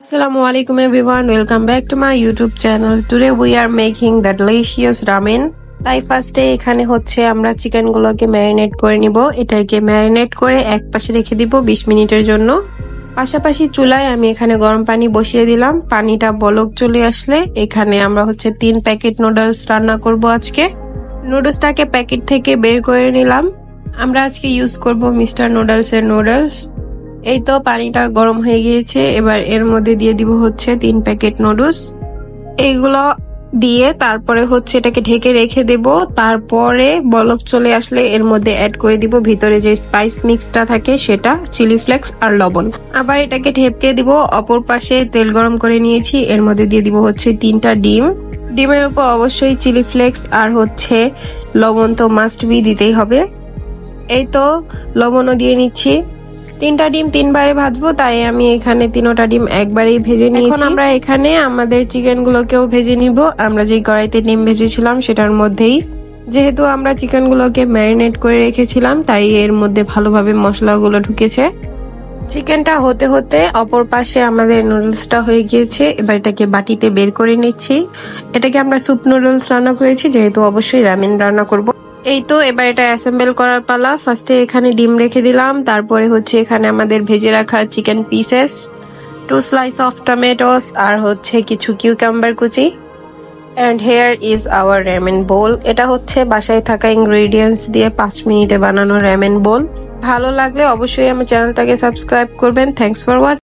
Assalamualaikum everyone, welcome back to my YouTube channel. Today we are making the delicious ramen. তাই ফার্স্টে এখানে হচ্ছে আমরা চিকেন গুলোকে ম্যারিনেট করে নিব। এটাকে ম্যারিনেট করে এক পাশে রেখে দিব 20 মিনিটের জন্য। পাশাপাশি চুলায় আমি এখানে গরম পানি বসিয়ে দিলাম। পানিটা বলক চলে আসলে এখানে আমরা হচ্ছে 3 প্যাকেট নুডলস রান্না করব আজকে। নুডলসটাকে প্যাকেট থেকে বের করে নিলাম। আমরা আজকে ইউজ করব মিস্টার নুডলস এর নুডলস। এই তো পানিটা গরম হয়ে গিয়েছে, এবার এর মধ্যে দিয়ে দিব হচ্ছে 3 প্যাকেট নুডলস। এইগুলো দিয়ে তারপরে হচ্ছে এটাকে ঢেকে রেখে দেব। তারপরে বলক চলে আসলে এর মধ্যে অ্যাড করে দিব ভিতরে যে স্পাইস মিক্সটা থাকে সেটা, চিলি ফ্লেক্স আর লবণ। আবার এটাকে ঢেকে দিব। অপর পাশে তেল গরম করে নিয়েছি, এর মধ্যে দিয়ে দিব হচ্ছে 3টা ডিম। ডিমের উপর অবশ্যই চিলি ফ্লেক্স আর হচ্ছে লবণ তো মাস্ট বি দিতেই হবে। এই তো লবণও দিয়ে নিচ্ছি। 3টা ডিম 3 বারে ভাজবো, তাই আমি এখানে 3টা ডিম একবারেই ভেজে নিয়েছি। এখন আমরা এখানে আমাদের চিকেন গুলোকেও ভেজে নিব। আমরা যে কড়াইতে ডিম ভেজেছিলাম সেটার মধ্যেই, যেহেতু আমরা চিকেন গুলোকে ম্যারিনেট করে রেখেছিলাম তাই এর মধ্যে ভালোভাবে মশলাগুলো ঢুকেছে। চিকেনটা হতে হতে অপর পাশে আমাদের নুডলসটা হয়ে গিয়েছে। এবার এটাকে বাটিতে বের করে নিচ্ছি। এটাকে আমরা স্যুপ নুডলস রান্না করেছি, যেহেতু অবশ্যই রামেন রান্না করব। এই তো এবার এটা অ্যাসেম্বল করার পালা। ফার্স্টে এখানে ডিম রেখে দিলাম, তারপরে হচ্ছে এখানে আমাদের ভেজে রাখা chicken pieces, 2 slice of tomatoes আর হচ্ছে কিছু কিউকাম্বার কুচি। And here is our ramen bowl. এটা হচ্ছে বাসায় থাকা ইনগ্রেডিয়েন্টস দিয়ে 5 মিনিটে বানানো রামেন বোল। ভালো লাগলে অবশ্যই আমার চ্যানেলটাকে সাবস্ক্রাইব করবেন। Thanks for watching.